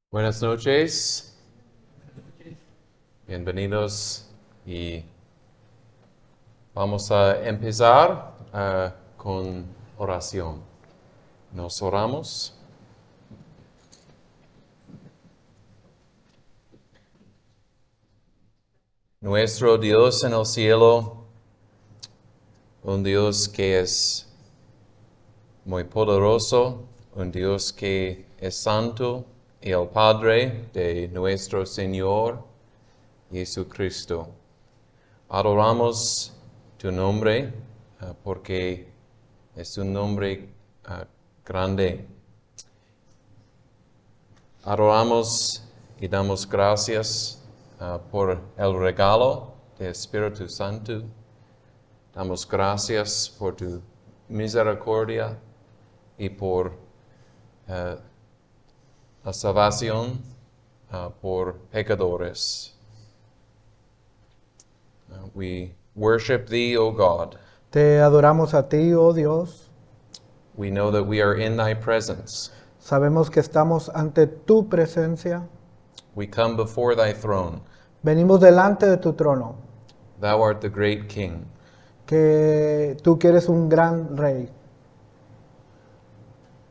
Buenas noches, bienvenidos y vamos a empezar con oración. Nos oramos. Nuestro Dios en el cielo, un Dios que es muy poderoso, un Dios que es santo, y el Padre de nuestro Señor Jesucristo. Adoramos tu nombre porque es un nombre grande. Adoramos y damos gracias por el regalo del Espíritu Santo. Damos gracias por tu misericordia y por la salvación por pecadores. We worship thee, O God. Te adoramos a ti, oh Dios. We know that we are in thy presence. Sabemos que estamos ante tu presencia. We come before thy throne. Venimos delante de tu trono, Thou art the great King. que tú que eres un gran rey.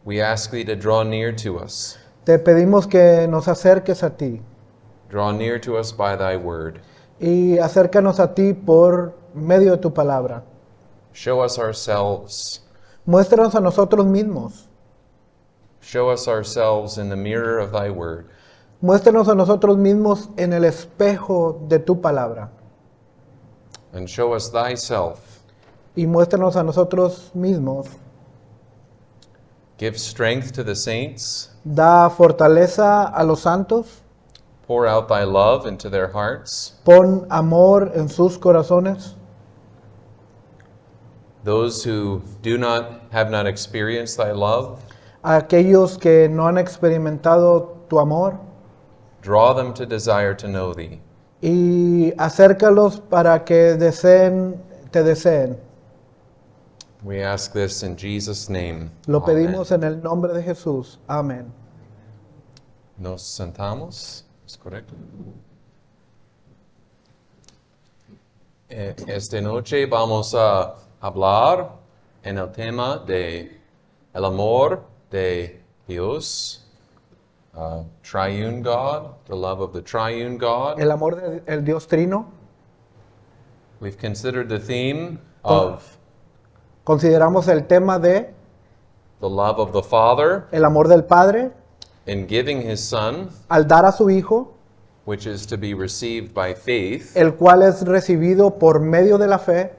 We ask thee to draw near to us. Te pedimos que nos acerques a ti Draw near to us by thy word. y acércanos a ti por medio de tu palabra. Show us ourselves. Muéstranos a nosotros mismos. Show us ourselves in the mirror of thy word. Muéstranos a nosotros mismos en el espejo de tu palabra. And show us thyself. Y muéstranos a nosotros mismos. Give strength to the saints. Da fortaleza a los santos. Pour out thy love into their hearts. Pon amor en sus corazones. Those who have not experienced thy love, A aquellos que no han experimentado tu amor, draw them to desire to know thee. y acércalos para que te deseen. We ask this in Jesus' name. Lo Amen. pedimos en el nombre de Jesús. Amén. Nos sentamos, ¿es correcto? Esta noche vamos a hablar en el tema de el amor de Dios, triune God, the love of the triune God. El amor del Dios Trino. We've considered the theme of Consideramos el tema de the love of the Father el amor del Padre in giving his Son, al dar a su Hijo, which is to be received by faith. el cual es recibido por medio de la fe.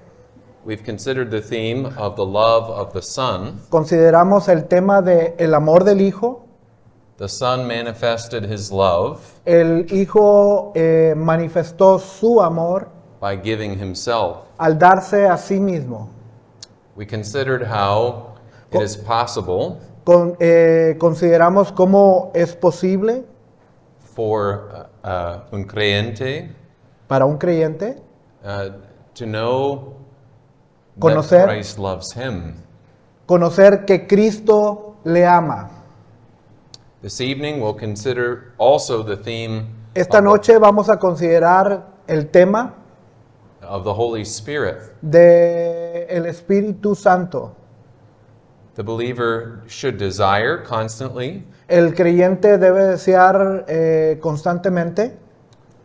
We've considered the theme of the love of the Son. Consideramos el tema de el amor del Hijo. The Son manifested his love El Hijo manifestó su amor by giving himself. al darse a sí mismo. We considered how it is possible Consideramos cómo es posible for un creyente para un creyente to know Conocer. that Christ loves him. conocer que Cristo le ama. This evening we'll consider also the theme Esta noche vamos a considerar el tema of the Holy Spirit. de el Espíritu Santo. The believer should desire constantly El creyente debe desear constantemente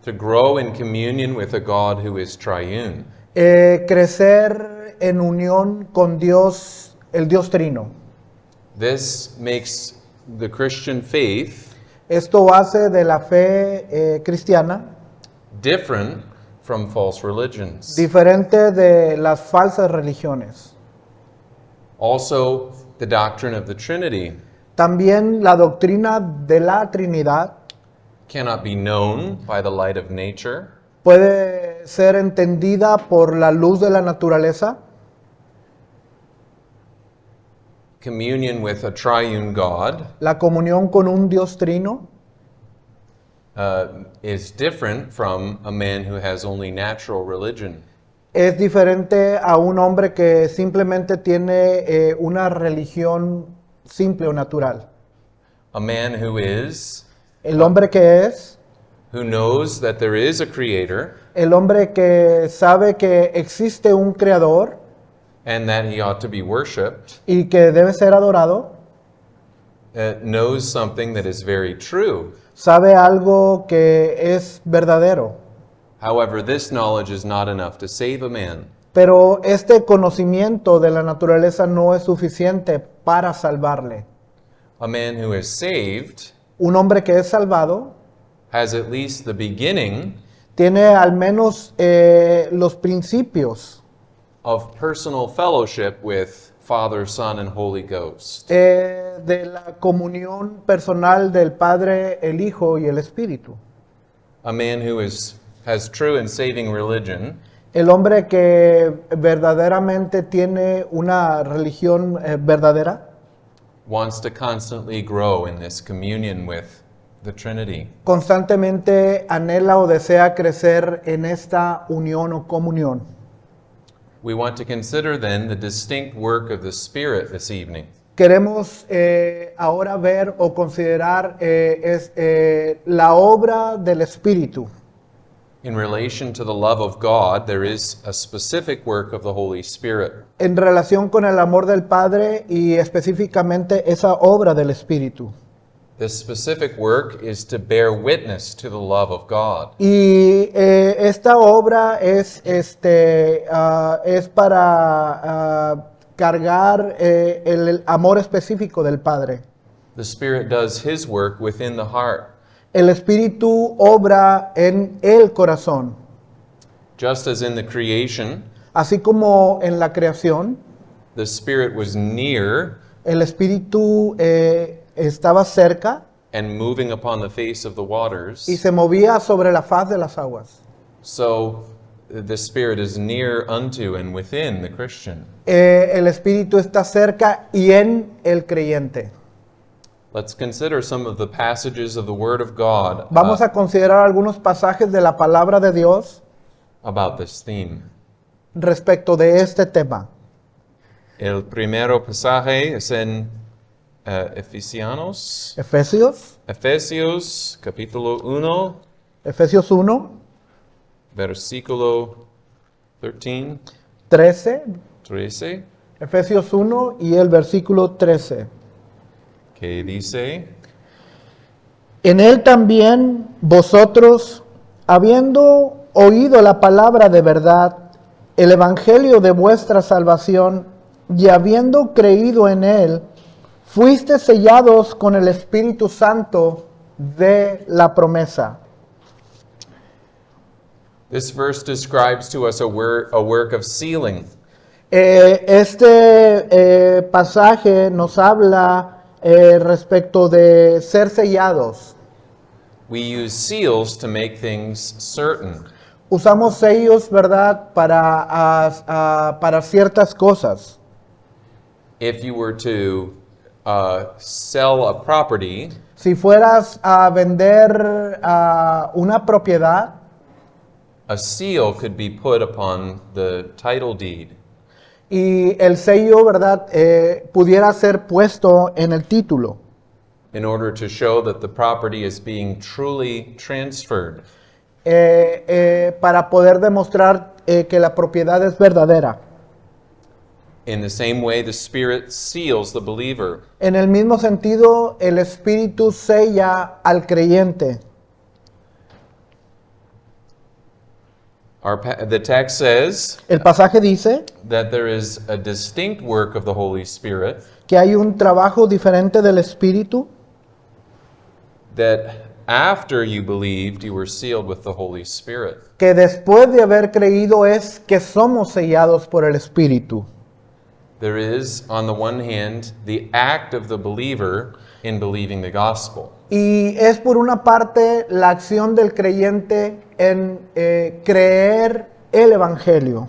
to grow in communion with a God who is triune. crecer en unión con Dios, el Dios Trino. This makes the Christian faith Esto hace de la fe cristiana different from false religions. diferente de las falsas religiones. Also, the doctrine of the Trinity También la doctrina de la Trinidad cannot be known by the light of nature. puede ser entendida por la luz de la naturaleza. Communion with a triune God La comunión con un Dios Trino is different from a man who has only natural religion. es diferente a un hombre que simplemente tiene una religión simple o natural. A man who is El hombre que es, who knows that there is a creator el hombre que sabe que existe un creador and that he ought to be worshiped, y que debe ser adorado, knows something that is very true. sabe algo que es verdadero. However, this knowledge is not enough to save a man. Pero este conocimiento de la naturaleza no es suficiente para salvarle. A man who is saved Un hombre que es salvado has at least the beginning tiene al menos los principios of personal fellowship with Father, Son, and Holy Ghost. de la comunión personal del Padre, el Hijo y el Espíritu. A man who has true and saving religion El hombre que verdaderamente tiene una religión verdadera wants to constantly grow in this communion with the Trinity. constantemente anhela o desea crecer en esta unión o comunión. We want to consider then the distinct work of the Spirit this evening. Queremos ahora ver o considerar la obra del Espíritu. In relation to the love of God, there is a specific work of the Holy Spirit. En relación con el amor del Padre y específicamente esa obra del Espíritu. This specific work is to bear witness to the love of God. Y esta obra es para cargar el amor específico del Padre. The Spirit does His work within the heart. El Espíritu obra en el corazón. Just as in the creation, Así como en la creación, the Spirit was near el Espíritu estaba cerca and moving upon the face of the waters, y se movía sobre la faz de las aguas. so the Spirit is near unto and within the Christian. El Espíritu está cerca y en el creyente. Let's consider some of the passages of the Word of God Vamos a considerar algunos pasajes de la palabra de Dios about this theme. respecto de este tema. El primero pasaje es en Efesios capítulo 1, Efesios 1, versículo 13, 13. Efesios 1 y el versículo 13. que dice: En él también vosotros, habiendo oído la palabra de verdad, el evangelio de vuestra salvación, y habiendo creído en él, fuiste sellados con el Espíritu Santo de la promesa. This verse describes to us a work of sealing. Este pasaje nos habla respecto de ser sellados. We use seals to make things certain. Usamos sellos, ¿verdad?, para ciertas cosas. If you were to sell a property, Si fueras a vender una propiedad, a seal could be put upon the title deed. y el sello, ¿verdad?, pudiera ser puesto en el título In order to show that the property is being truly transferred. para poder demostrar que la propiedad es verdadera. In the same way, the Spirit seals the believer. En el mismo sentido, el Espíritu sella al creyente. The text says El pasaje dice that there is a distinct work of the Holy Spirit que hay un trabajo diferente del Espíritu, that after you believed, you were sealed with the Holy Spirit. que después de haber creído es que somos sellados por el Espíritu. There is, on the one hand, the act of the believer in believing the gospel. Y es por una parte la acción del creyente en creer el Evangelio.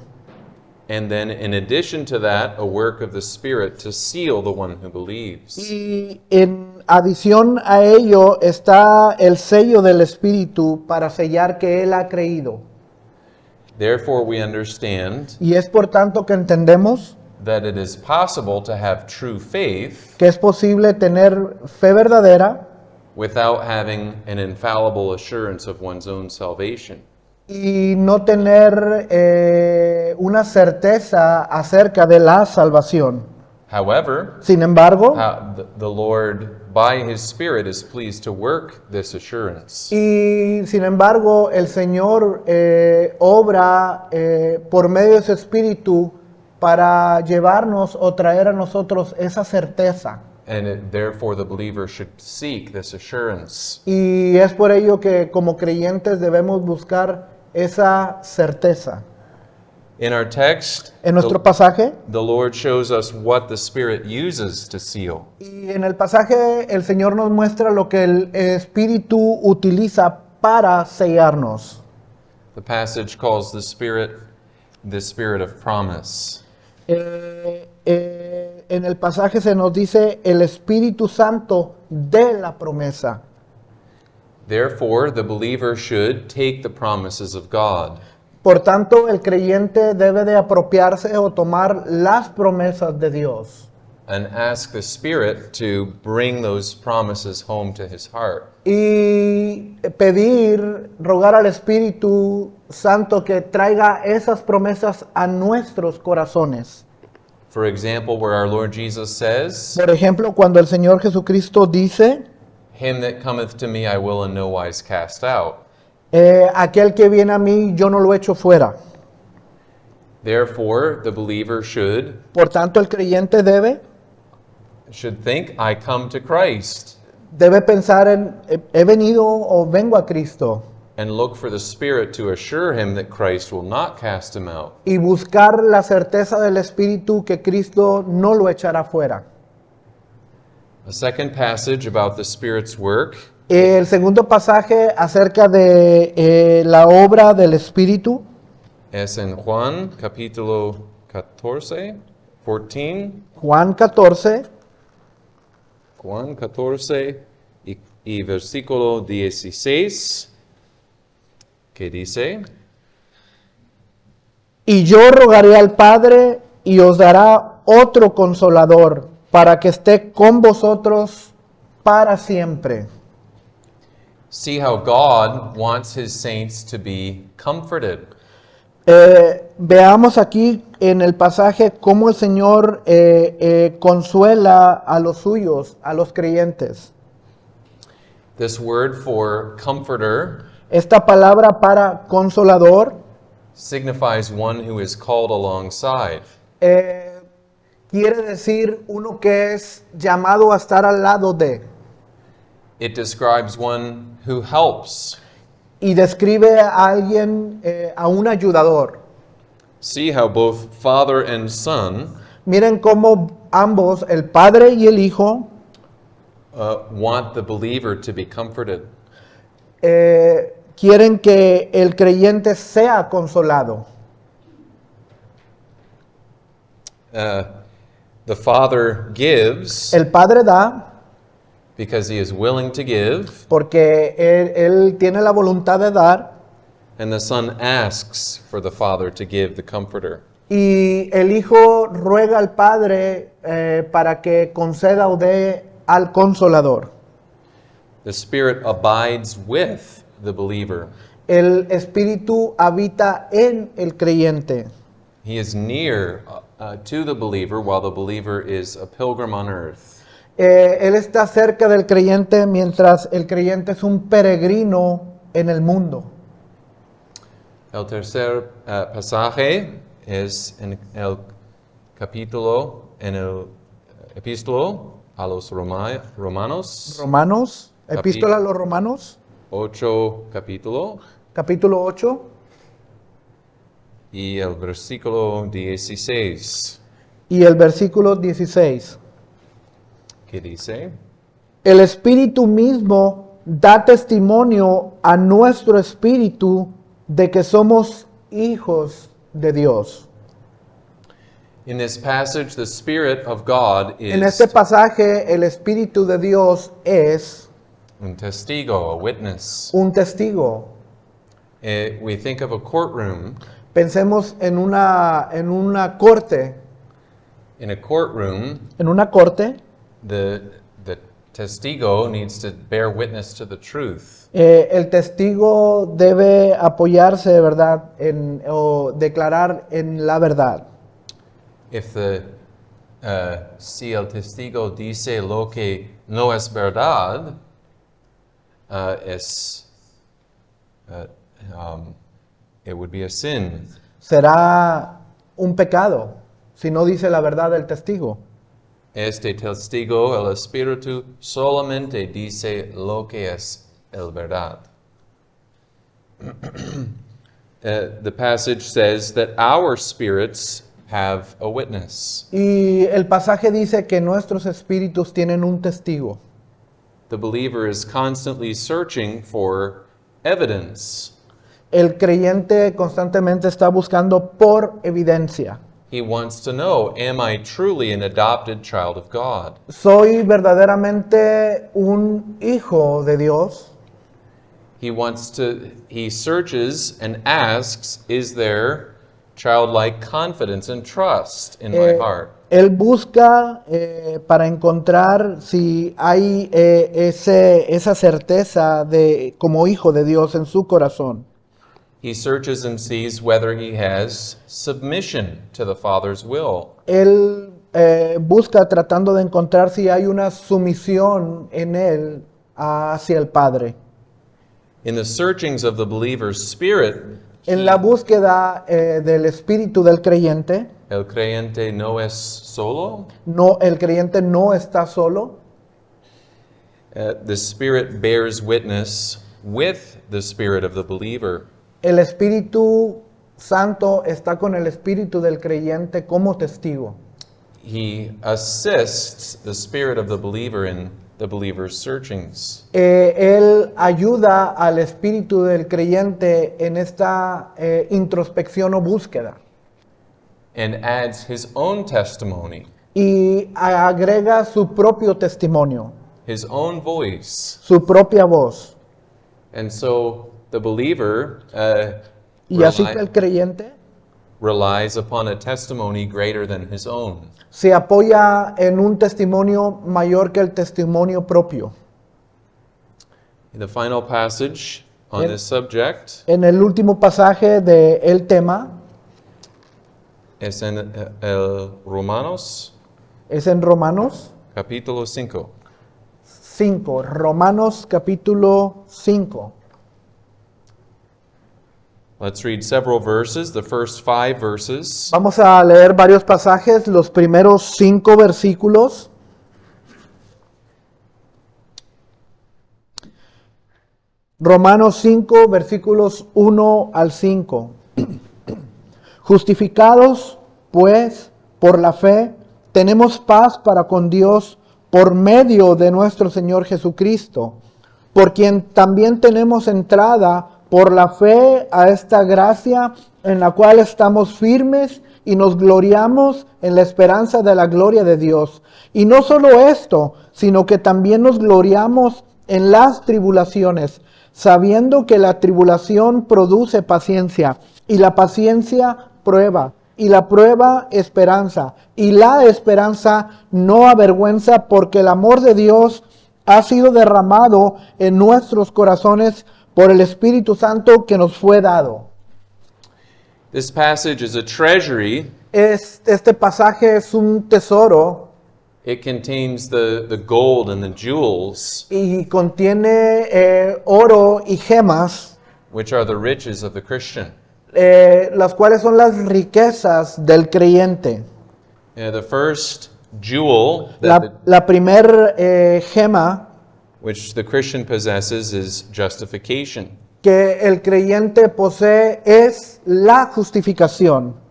And then, in addition to that, a work of the Spirit to seal the one who believes. Y en adición a ello está el sello del Espíritu para sellar que Él ha creído. Therefore, we understand Y es por tanto que entendemos that it is possible to have true faith que es posible tener fe verdadera without having an infallible assurance of one's own salvation. y no tener una certeza acerca de la salvación. However, Sin embargo, the Lord, by His Spirit, is pleased to work this assurance. el Señor obra por medio de su Espíritu para llevarnos o traer a nosotros esa certeza. Therefore, the believer should seek this assurance. Y es por ello que como creyentes debemos buscar esa certeza. In our text, En nuestro pasaje, the Lord shows us what the Spirit uses to seal. y en el pasaje el Señor nos muestra lo que el Espíritu utiliza para sellarnos. The passage calls the Spirit of promise. En el pasaje se nos dice el Espíritu Santo de la promesa. Therefore, the believer should take the promises of God. Por tanto, el creyente debe de apropiarse o tomar las promesas de Dios And ask the Spirit to bring those promises home to his heart. y rogar al Espíritu Santo que traiga esas promesas a nuestros corazones. For example, where our Lord Jesus says, Por ejemplo, cuando el Señor Jesucristo dice, "Him that cometh to me I will in no wise cast out." aquel que viene a mí, yo no lo echo fuera. Therefore, the believer should Por tanto, el creyente think, I come to Christ, debe pensar en, he venido o vengo a Cristo, and look for the Spirit to assure him that Christ will not cast him out. y buscar la certeza del Espíritu que Cristo no lo echará fuera. A second passage about the Spirit's work El segundo pasaje acerca de la obra del Espíritu es en Juan capítulo 14, 14, Juan 14, Juan 14 y versículo 16, que dice, y yo rogaré al Padre y os dará otro consolador para que esté con vosotros para siempre. see how God wants his saints to be comforted. Veamos aquí en el pasaje cómo el Señor consuela a los suyos, a los creyentes. This word for comforter Esta palabra para consolador signifies one who is called alongside. quiere decir uno que es llamado a estar al lado de, It describes one who helps. y describe a alguien, a un ayudador. See how both father and son Miren cómo ambos, el Padre y el Hijo, want the believer to be comforted. quieren que el creyente sea consolado. The father gives El Padre da because he is willing to give, porque él tiene la voluntad de dar, and the son asks for the father to give the comforter. y el Hijo ruega al Padre para que conceda o dé al consolador. The Spirit abides with the believer. El Espíritu habita en el creyente. He is near to the believer while the believer is a pilgrim on earth. Él está cerca del creyente mientras el creyente es un peregrino en el mundo. El tercer pasaje es en el capítulo, en el epístolo a los Romanos, Romanos, epístola a los Romanos, 8 capítulo, capítulo 8, y el versículo 16, y el versículo 16. que dice, El Espíritu mismo da testimonio a nuestro espíritu de que somos hijos de Dios. in this passage, the Spirit of God En is este pasaje, el Espíritu de Dios es un testigo, a witness. un testigo. We think of a courtroom. Pensemos en una corte. In a courtroom, En una corte, the testigo needs to bear witness to the truth. El testigo debe apoyarse, ¿verdad?, o declarar en la verdad. Si el testigo dice lo que no es verdad, it would be a sin. Será un pecado si no dice la verdad el testigo. Este testigo, el Espíritu, solamente dice lo que es el verdad. The passage says that our spirits have a witness. Y el pasaje dice que nuestros espíritus tienen un testigo. The believer is constantly searching for evidence. El creyente constantemente está buscando por evidencia. He wants to know, am I truly an adopted child of God? ¿Soy verdaderamente un hijo de Dios? He searches and asks, is there childlike confidence and trust in my heart? Él busca para encontrar si hay esa certeza de como hijo de Dios en su corazón. He searches and sees whether he has submission to the Father's will. Él busca tratando de encontrar si hay una sumisión en él hacia el Padre. In the searchings of the believer's spirit, En la búsqueda del espíritu del creyente, el creyente no es solo. no, el creyente no está solo. The Spirit bears witness with the spirit of the believer. El Espíritu Santo está con el espíritu del creyente como testigo. He assists the spirit of the believer in the believer's searchings. Él ayuda al espíritu del creyente en esta introspección o búsqueda. And adds his own testimony, Y agrega su propio testimonio, his own voice. su propia voz. And so the believer Y así que el creyente relies upon a testimony greater than his own. se apoya en un testimonio mayor que el testimonio propio. In the final passage on En- this subject En el último pasaje del tema, es en el Romanos es en Romanos capítulo 5. 5, Romanos capítulo 5. Let's read several verses, the first 5 verses. Vamos a leer varios pasajes, los primeros 5 versículos. Romanos 5, versículos 1 al 5. Justificados, pues, por la fe, tenemos paz para con Dios por medio de nuestro Señor Jesucristo, por quien también tenemos entrada por la fe a esta gracia en la cual estamos firmes y nos gloriamos en la esperanza de la gloria de Dios. Y no solo esto, sino que también nos gloriamos en las tribulaciones, sabiendo que la tribulación produce paciencia, y la paciencia prueba, y la prueba esperanza, y la esperanza no avergüenza, porque el amor de Dios ha sido derramado en nuestros corazones por el Espíritu Santo que nos fue dado. This passage is a treasury. Este pasaje es un tesoro It contains the gold and the jewels, y contiene oro y gemas, which are the riches of the Christian. las cuales son las riquezas del creyente. The first jewel that La primer gema which the Christian possesses is justification. que el creyente posee es la justificación.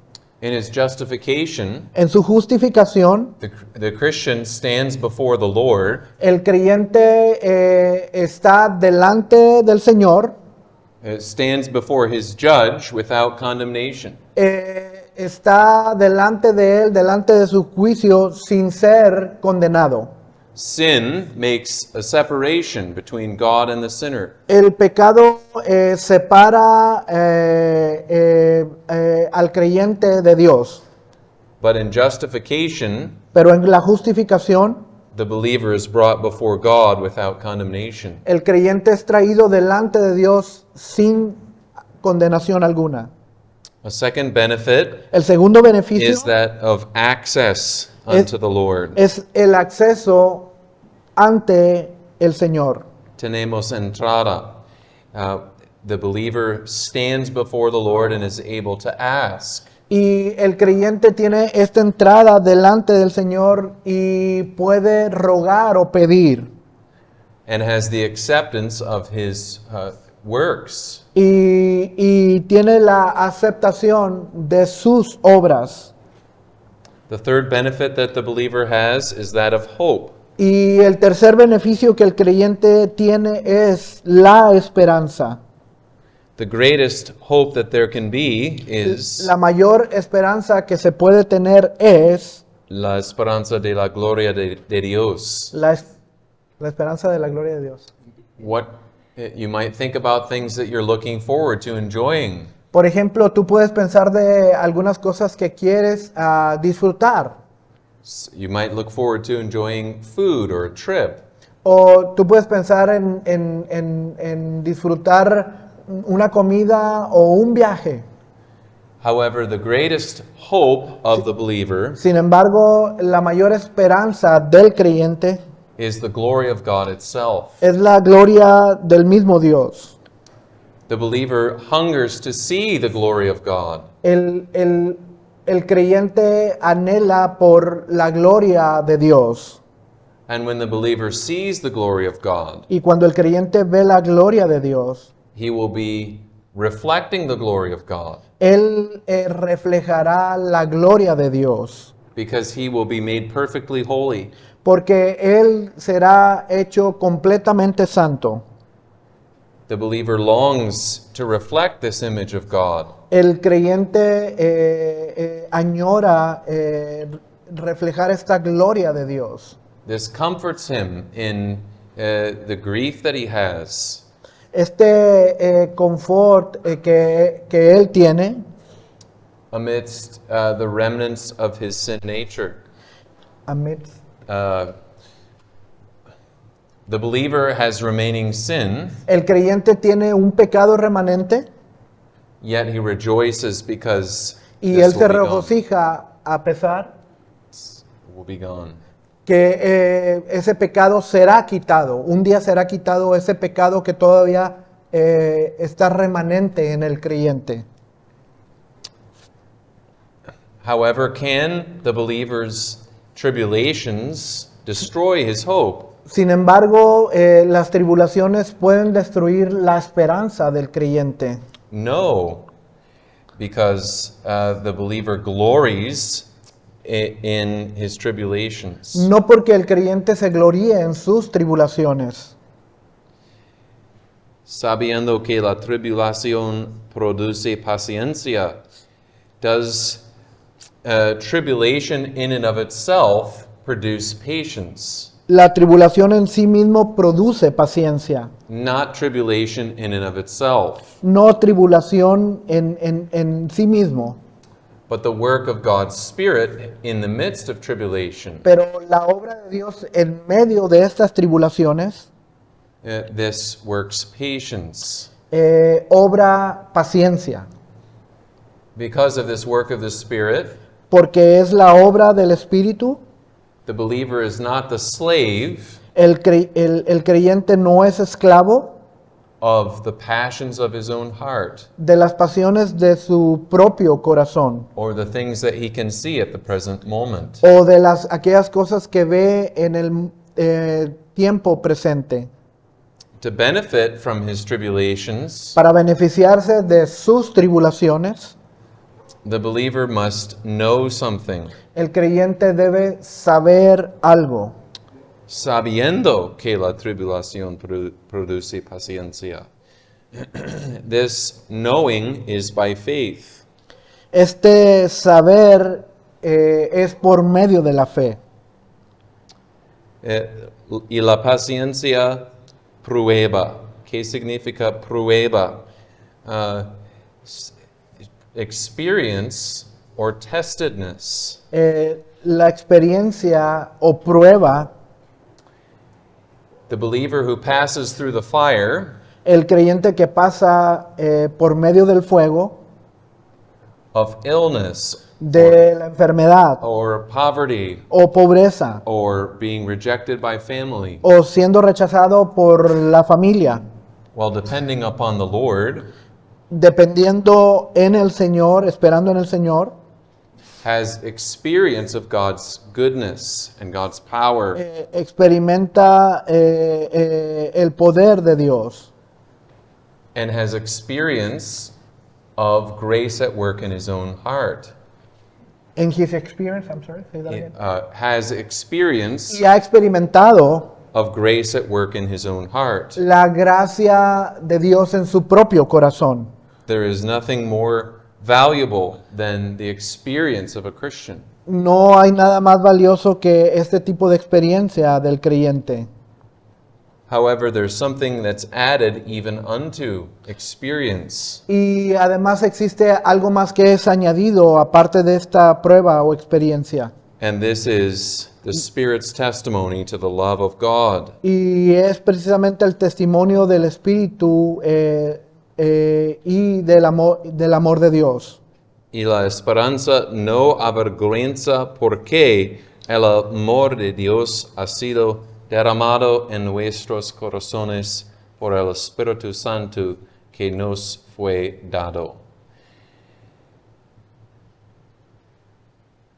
In his justification, En su justificación, the Christian stands before the Lord el creyente está delante del Señor, stands before his judge without condemnation. está delante de él, delante de su juicio, sin ser condenado. Sin makes a separation between God and the sinner. El pecado separa al creyente de Dios, But in justification, pero en la justificación the believer is brought before God without condemnation. El creyente es traído delante de Dios sin condenación alguna. A second benefit El segundo beneficio is that of access unto the Lord. es el acceso ante el Señor. Tenemos entrada. The believer stands before the Lord and is able to ask. Y el creyente tiene esta entrada delante del Señor y puede rogar o pedir. And has the acceptance of his works. Y tiene la aceptación de sus obras. The third benefit that the believer has is that of hope. Y el tercer beneficio que el creyente tiene es la esperanza. The greatest hope that there can be is La mayor esperanza que se puede tener es la esperanza de la gloria de Dios. la esperanza de la gloria de Dios. What you might think about things that you're looking forward to enjoying. Por ejemplo, tú puedes pensar de algunas cosas que quieres disfrutar. You might look forward to enjoying food or a trip. O tú puedes pensar en disfrutar una comida o un viaje. However, the greatest hope of the believer Sin embargo, la mayor esperanza del creyente is the glory of God itself. es la gloria del mismo Dios. The believer hungers to see the glory of God. El creyente anhela por la gloria de Dios. And when the believer sees the glory of God, Y cuando el creyente ve la gloria de Dios, he will be reflecting the glory of God él reflejará la gloria de Dios. because he will be made perfectly holy. Porque él será hecho completamente santo. The believer longs to reflect this image of God. El creyente añora reflejar esta gloria de Dios. This comforts him in the grief that he has. Este confort que él tiene Amidst the remnants of his sin nature. amidst The believer has remaining sin, el creyente tiene un pecado remanente yet he rejoices because y this él se will be gone. regocija a pesar Will be gone. que ese pecado será quitado. Un día será quitado ese pecado que todavía está remanente en el creyente. However, can the believer's tribulations destroy his hope? Sin embargo, las tribulaciones pueden destruir la esperanza del creyente. No, because the believer glories in his tribulations. No porque el creyente se gloríe en sus tribulaciones, Sabiendo que la tribulación produce paciencia, does tribulation in and of itself produce patience? la tribulación en sí mismo produce paciencia, Not tribulation in and of itself, no tribulación en sí mismo, but the work of God's Spirit in the midst of tribulation. pero la obra de Dios en medio de estas tribulaciones This works patience. obra paciencia, Because of this work of the Spirit, porque es la obra del Espíritu. the believer is not the slave El creyente no es esclavo of the passions of his own heart de las pasiones de su propio corazón or the things that he can see at the present moment. o de aquellas cosas que ve en el tiempo presente. To benefit from his tribulations, Para beneficiarse de sus tribulaciones, the believer must know something, el creyente debe saber algo, sabiendo que la tribulación produce paciencia. This knowing is by faith. Este saber es por medio de la fe. Y la paciencia prueba. ¿Qué significa prueba? Experience or testedness. La experiencia o prueba The believer who passes through the fire el creyente que pasa por medio del fuego, of illness de la enfermedad or poverty o pobreza, or being rejected by family, o siendo rechazado por la familia, while depending upon the Lord, dependiendo en el Señor, esperando en el Señor, has experience of God's goodness and God's power, experimenta el poder de Dios and has experience of grace at work in his own heart. en his experience, I'm sorry, say that again. Has experience Y ha experimentado of grace at work in his own heart. la gracia de Dios en su propio corazón. There is nothing more valuable than the experience of a Christian. No hay nada más valioso que este tipo de experiencia del creyente. However, there's something that's added even unto experience, Y además existe algo más que es añadido aparte de esta prueba o experiencia. and this is the Spirit's testimony to the love of God. Y es precisamente el testimonio del Espíritu y del amor de Dios. Y la esperanza no avergüenza porque el amor de Dios ha sido derramado en nuestros corazones por el Espíritu Santo que nos fue dado.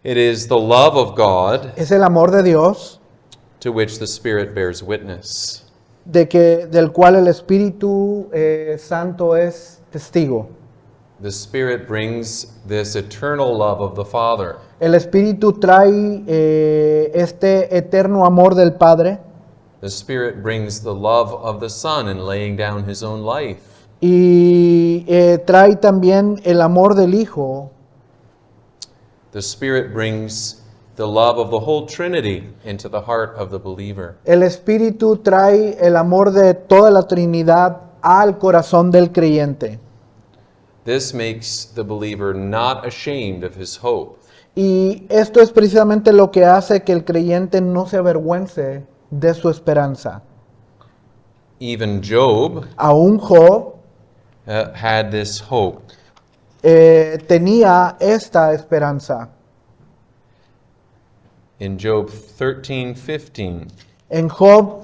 It is the love of God Es el amor de Dios to which the Spirit bears witness. del cual el Espíritu Santo es testigo. The Spirit brings this eternal love of the Father. El Espíritu trae este eterno amor del Padre The Spirit brings the love of the Son in laying down his own life. y trae también el amor del Hijo. The Spirit brings the love of the whole Trinity into the heart of the believer. El Espíritu trae el amor de toda la Trinidad al corazón del creyente. This makes the believer not ashamed of his hope. Y esto es precisamente lo que hace que el creyente no se avergüence de su esperanza. Even Job Aún Job had this hope. tenía esta esperanza. In Job 13:15, En Job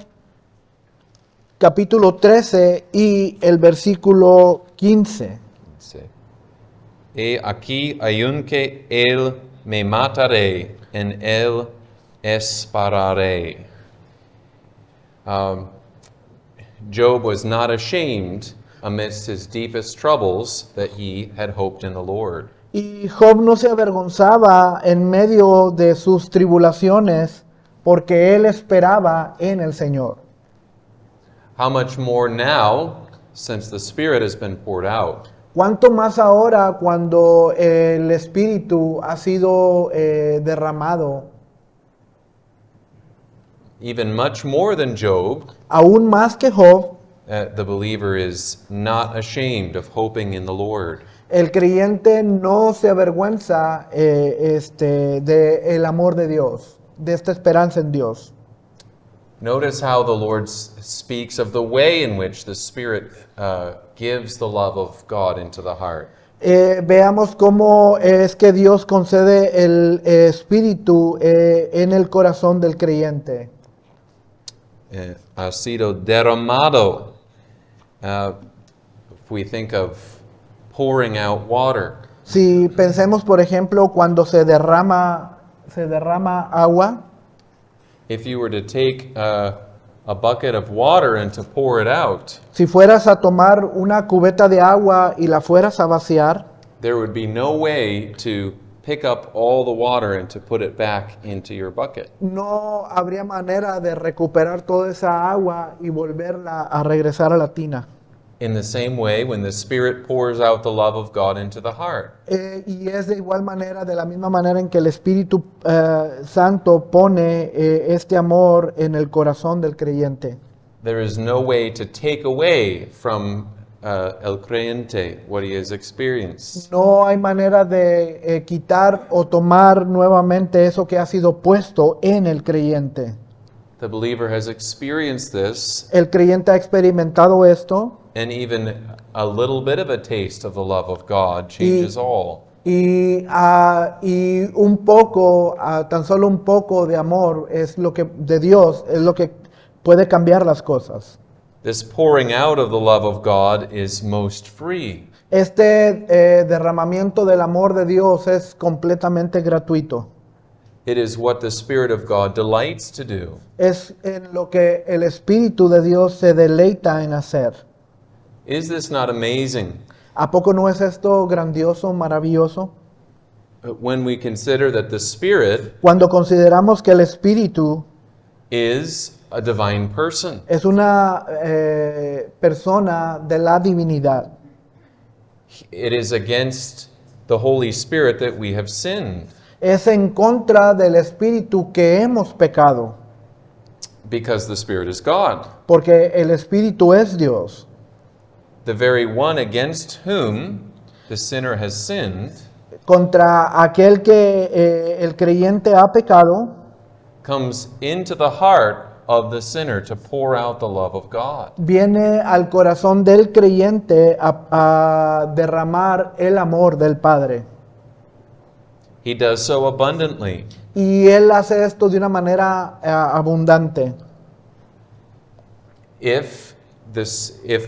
capítulo 13 y el versículo 15. dice, He aquí aunque él me mataré, en él esperaré. Job was not ashamed amidst his deepest troubles that he had hoped in the Lord. Y Job no se avergonzaba en medio de sus tribulaciones porque él esperaba en el Señor. How much more now, since the Spirit has been poured out? ¿Cuánto más ahora cuando el Espíritu ha sido derramado? Even much more than Job, Aún más que Job, the believer is not ashamed of hoping in the Lord. el creyente no se avergüenza de el amor de Dios, de esta esperanza en Dios. Notice how the Lord speaks of the way in which the Spirit gives the love of God into the heart. Veamos cómo es que Dios concede el Espíritu en el corazón del creyente. Ha sido derramado. If we think of pouring out water, Si pensemos, por ejemplo, cuando se derrama agua, if you were to take a bucket of water and to pour it out, si fueras a tomar una cubeta de agua y la fueras a vaciar, there would be no way to pick up all the water and to put it back into your bucket. no habría manera de recuperar toda esa agua y volverla a regresar a la tina. In the same way, when the Spirit pours out the love of God into the heart, Y es de igual manera, de la misma manera en que el Espíritu Santo pone este amor en el corazón del creyente. there is no way to take away from el creyente what he has experienced. No hay manera de quitar o tomar nuevamente eso que ha sido puesto en el creyente. the believer has experienced this el creyente ha experimentado esto and even a little bit of a taste of the love of God changes all. y un poco, tan solo un poco de amor es lo que de Dios es lo que puede cambiar las cosas. This pouring out of the love of God is most free. Este derramamiento del amor de Dios es completamente gratuito. It is what the Spirit of God delights to do. Es en lo que el Espíritu de Dios se deleita en hacer. Is this not amazing? ¿A poco no es esto grandioso, maravilloso? When we consider that the Spirit Cuando consideramos que el Espíritu is a divine person. es una persona de la divinidad. It is against the Holy Spirit that we have sinned, Es en contra del Espíritu que hemos pecado, because the Spirit is God. porque el Espíritu es Dios. The very one against whom the sinner has sinned Contra aquel que el creyente ha pecado, comes into the heart of the sinner to pour out the love of God. viene al corazón del creyente a derramar el amor del Padre. He does so abundantly. Y Él hace esto de una manera abundante. If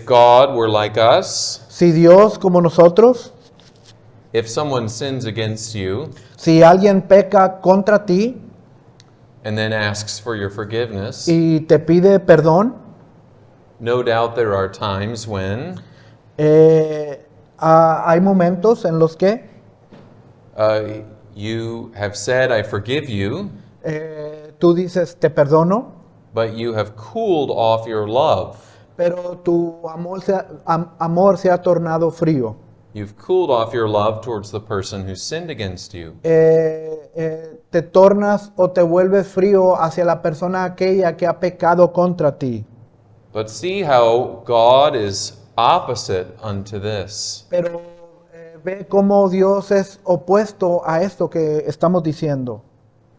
God were like us, Si Dios, como nosotros, if someone sins against you si alguien peca contra ti and then asks for your forgiveness, y te pide perdón, no doubt there are times when hay momentos en los que you have said, I forgive you, tú dices, te perdono, but you have cooled off your love. pero tu amor se ha tornado frío. You've cooled off your love towards the person who sinned against you. Te tornas o te vuelves frío hacia la persona aquella que ha pecado contra ti. But see how God is opposite unto this. Pero ve cómo Dios es opuesto a esto que estamos diciendo.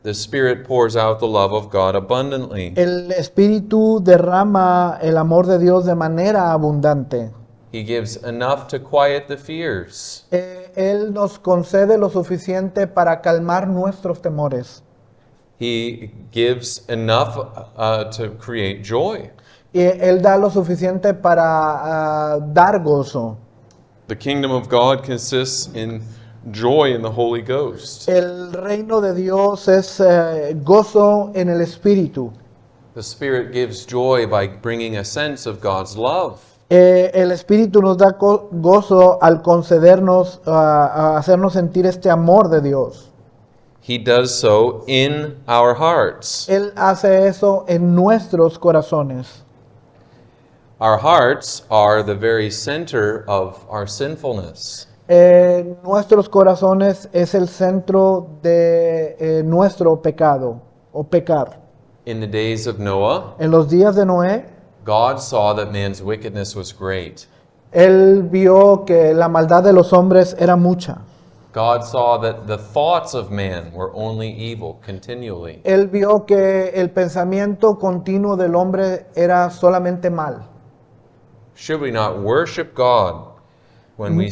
The Spirit pours out the love of God abundantly. El Espíritu derrama el amor de Dios de manera abundante. He gives enough to quiet the fears. Él nos concede lo suficiente para calmar nuestros temores. He gives enough to create joy. Y Él da lo suficiente para dar gozo. The kingdom of God consists in joy in the Holy Ghost. El reino de Dios es gozo en el Espíritu. The Spirit gives joy by bringing a sense of God's love. El Espíritu nos da gozo al concedernos, a hacernos sentir este amor de Dios. He does so in our hearts. Él hace eso en nuestros corazones. Our hearts are the very center of our sinfulness. Nuestros corazones es el centro de nuestro pecado o pecar. In the days of Noah, En los días de Noé, God saw that man's wickedness was great. Él vio que la maldad de los hombres era mucha. God saw that the thoughts of man were only evil continually. Él vio que el pensamiento continuo del hombre era solamente mal. Should we not worship God when we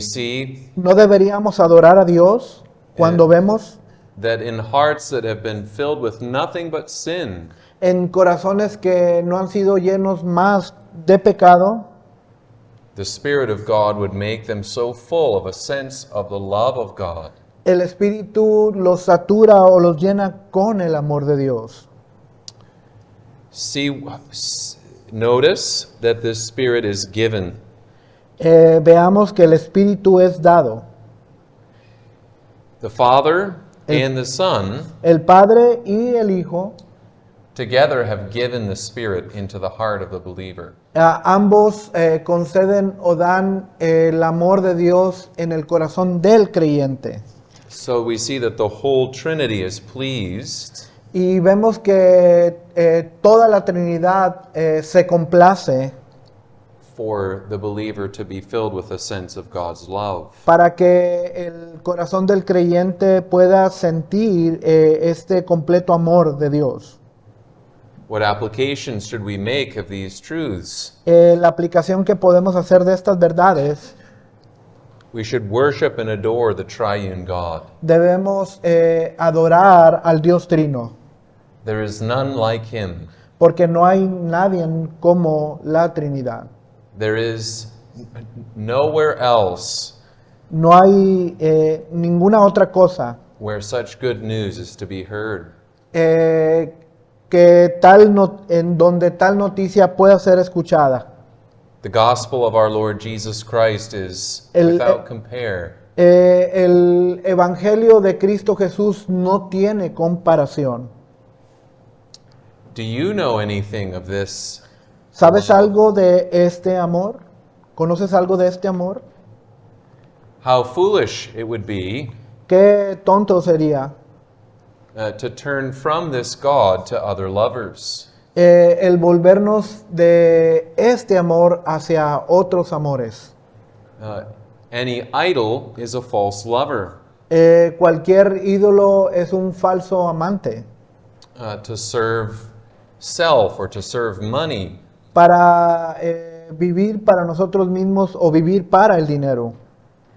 see ¿No deberíamos adorar a Dios cuando vemos that in hearts that have been filled with nothing but sin, en corazones que no han sido llenos más de pecado, the Spirit of God would make them so full of a sense of the love of God el Espíritu los satura o los llena con el amor de Dios? Notice that this Spirit is given. Veamos que el Espíritu es dado. The Father and the Son El Padre y el Hijo, together have given the Spirit into the heart of the believer. ambos conceden o dan el amor de Dios en el corazón del creyente. So we see that the whole Trinity is pleased Y vemos que toda la Trinidad se complace for the believer to be filled with a sense of God's love. para que el corazón del creyente pueda sentir este completo amor de Dios. What applications should we make of these truths? La aplicación que podemos hacer de estas verdades, We should worship and adore the triune God. debemos adorar al Dios Trino, There is none like him. porque no hay nadie como la Trinidad. There is nowhere else No hay ninguna otra cosa where such good news is to be heard. que en donde tal noticia pueda ser escuchada. The gospel of our Lord Jesus Christ is without compare. El Evangelio de Cristo Jesús no tiene comparación. Do you know anything of this? ¿Sabes algo de este amor? ¿Conoces algo de este amor? How foolish it would be Qué tonto sería to turn from this God to other lovers. el volvernos de este amor hacia otros amores. Any idol is a false lover. Cualquier ídolo es un falso amante. To serve self or to serve money Para vivir para nosotros mismos o vivir para el dinero.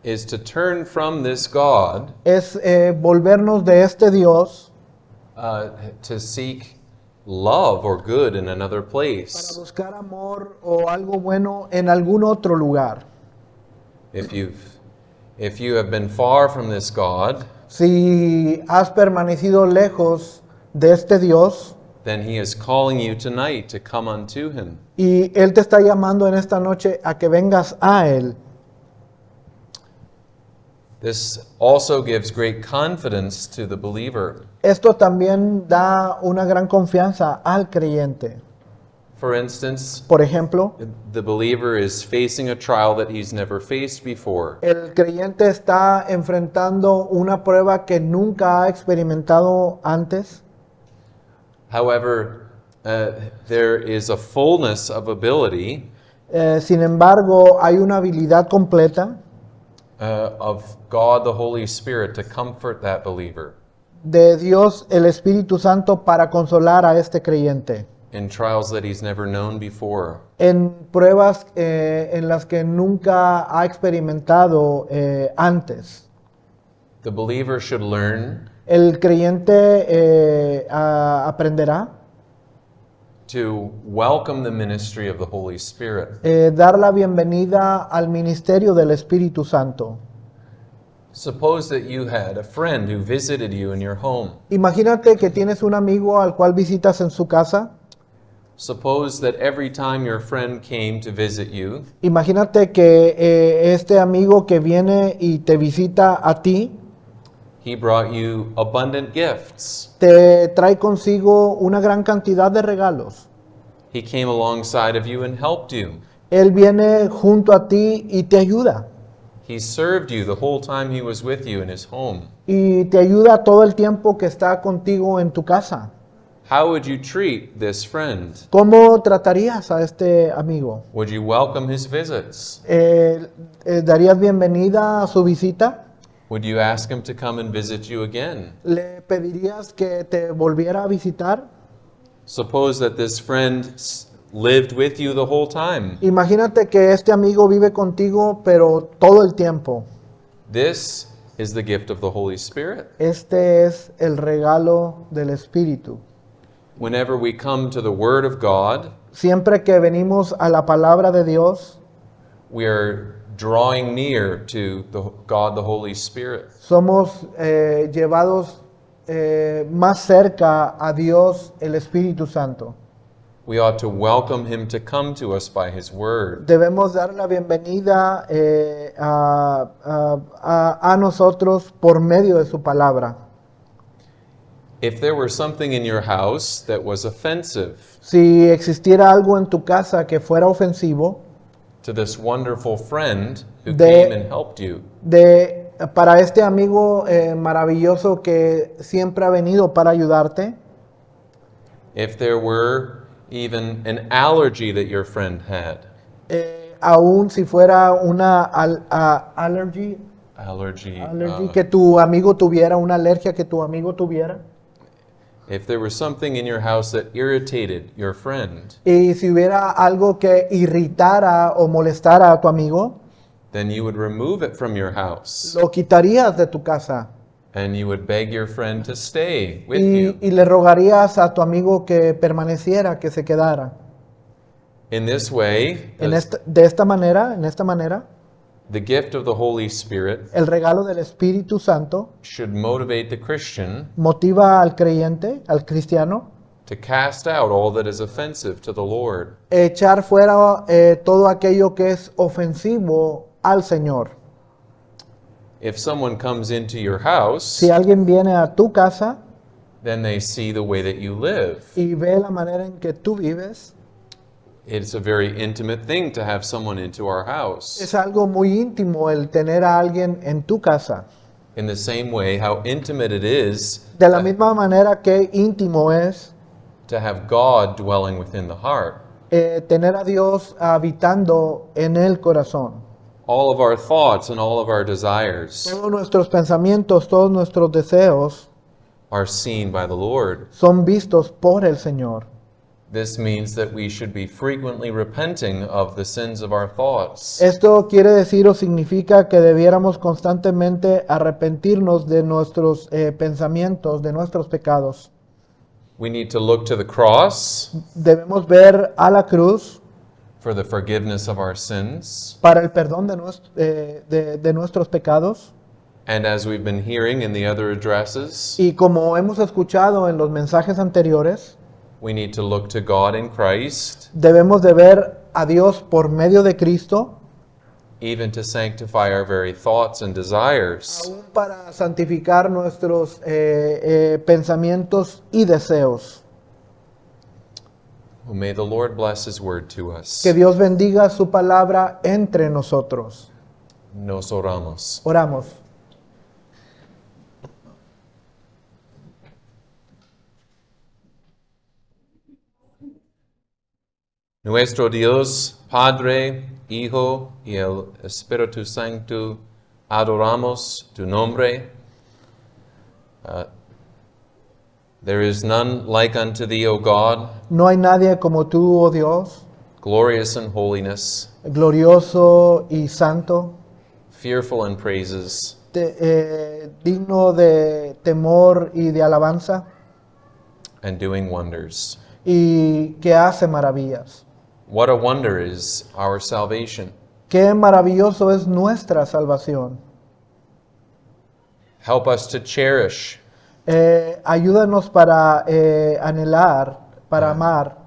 is to turn from this God Es volvernos de este Dios to seek love or good in another para place. buscar amor o algo bueno en algún otro lugar. If you have been far from this God, Si has permanecido lejos de este Dios then he is calling you tonight to come unto him. y Él te está llamando en esta noche a que vengas a Él. This also gives great confidence to the believer. Esto también da una gran confianza al creyente. For instance, Por ejemplo, the believer is facing a trial that he's never faced before. el creyente está enfrentando una prueba que nunca ha experimentado antes. However, there is a fullness of ability Sin embargo, hay una habilidad completa of God the Holy Spirit to comfort that believer de Dios el Espíritu Santo para consolar a este creyente in trials that he's never known before. en pruebas en las que nunca ha experimentado antes. The believer should learn El creyente aprenderá to welcome the ministry of the Holy Spirit. dar la bienvenida al ministerio del Espíritu Santo. Suppose that you had a friend who visited you in your home. Imagínate que tienes un amigo al cual visitas en su casa. Suppose that every time your friend came to visit you, Imagínate que este amigo que viene y te visita a ti, he brought you abundant gifts. te trae consigo una gran cantidad de regalos. He came alongside of you and helped you. Él viene junto a ti y te ayuda. He served you the whole time he was with you in his home. Y te ayuda todo el tiempo que está contigo en tu casa. How would you treat this friend? ¿Cómo tratarías a este amigo? Would you welcome his visits? ¿Darías bienvenida a su visita? Would you ask him to come and visit you again? ¿Le pedirías que te volviera a visitar? Suppose that this friend lived with you the whole time. Imagínate que este amigo vive contigo, pero todo el tiempo. This is the gift of the Holy Spirit. Este es el regalo del Espíritu. Whenever we come to the Word of God, Siempre que venimos a la palabra de Dios, we are drawing near to God the Holy Spirit. somos llevados más cerca a Dios, el Espíritu Santo. We ought to welcome him to come to us by his Word. Debemos dar la bienvenida a nosotros por medio de su palabra. If there were something in your house that was offensive Si existiera algo en tu casa que fuera ofensivo to this wonderful friend who De- came and helped you, para este amigo maravilloso que siempre ha venido para ayudarte, if there were even an allergy that your friend had, aún si fuera una allergy allergy, que tu amigo tuviera, una alergia que tu amigo tuviera, If there was something in your house that irritated your friend, y si hubiera algo que irritara o molestara a tu amigo, then you would remove it from your house lo quitarías de tu casa and you would beg your friend to stay with y, you. y le rogarías a tu amigo que permaneciera, que se quedara. In this way, En esta manera, the gift of the Holy Spirit el regalo del Espíritu Santo should motivate the Christian motiva al creyente, al cristiano, to cast out all that is offensive to the Lord. echar fuera todo aquello que es ofensivo al Señor. If someone comes into your house, Si alguien viene a tu casa then they see the way that you live. y ve la manera en que tú vives, It's a very intimate thing to have someone into our house. es algo muy íntimo el tener a alguien en tu casa. In the same way, how intimate it is De la misma manera que íntimo es to have God dwelling within the heart. tener a Dios habitando en el corazón. All of our thoughts and all of our desires Todos nuestros pensamientos, todos nuestros deseos are seen by the Lord. son vistos por el Señor. This means that we should be frequently repenting of the sins of our thoughts. Esto quiere decir o significa que debiéramos constantemente arrepentirnos de nuestros pensamientos, de nuestros pecados. We need to look to the cross Debemos ver a la cruz for the forgiveness of our sins. para el perdón de nuestros pecados. And as we've been hearing in the other addresses, Y como hemos escuchado en los mensajes anteriores, we need to look to God in Christ, debemos de ver a Dios por medio de Cristo, even to sanctify our very thoughts and desires. aún para santificar nuestros pensamientos y deseos. Oh, may the Lord bless His word to us. Que Dios bendiga su palabra entre nosotros. Nos oramos. Oramos. Nuestro Dios, Padre, Hijo y el Espíritu Santo, adoramos tu nombre. There is none like unto thee, O God, No hay nadie como tú, oh Dios, glorious in holiness, glorioso y santo, fearful in praises, digno de temor y de alabanza, and doing wonders. y que hace maravillas. What a wonder is our salvation. Qué maravilloso es nuestra salvación. Help us to cherish Ayúdanos para anhelar, para amar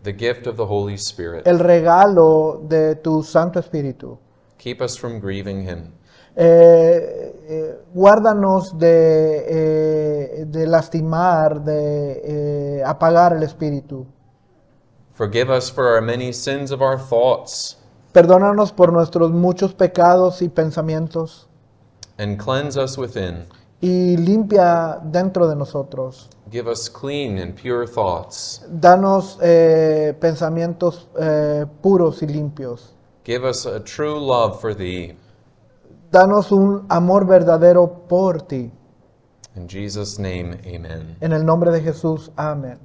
the gift of the Holy Spirit. el regalo de tu Santo Espíritu. Keep us from grieving Him. Guárdanos de lastimar, de apagar el Espíritu. Forgive us for our many sins of our thoughts, Perdónanos por nuestros muchos pecados y pensamientos and cleanse us within. y limpia dentro de nosotros. Give us clean and pure thoughts. Danos pensamientos puros y limpios. Give us a true love for Thee. Danos un amor verdadero por ti. In Jesus' name, amen. En el nombre de Jesús, amén.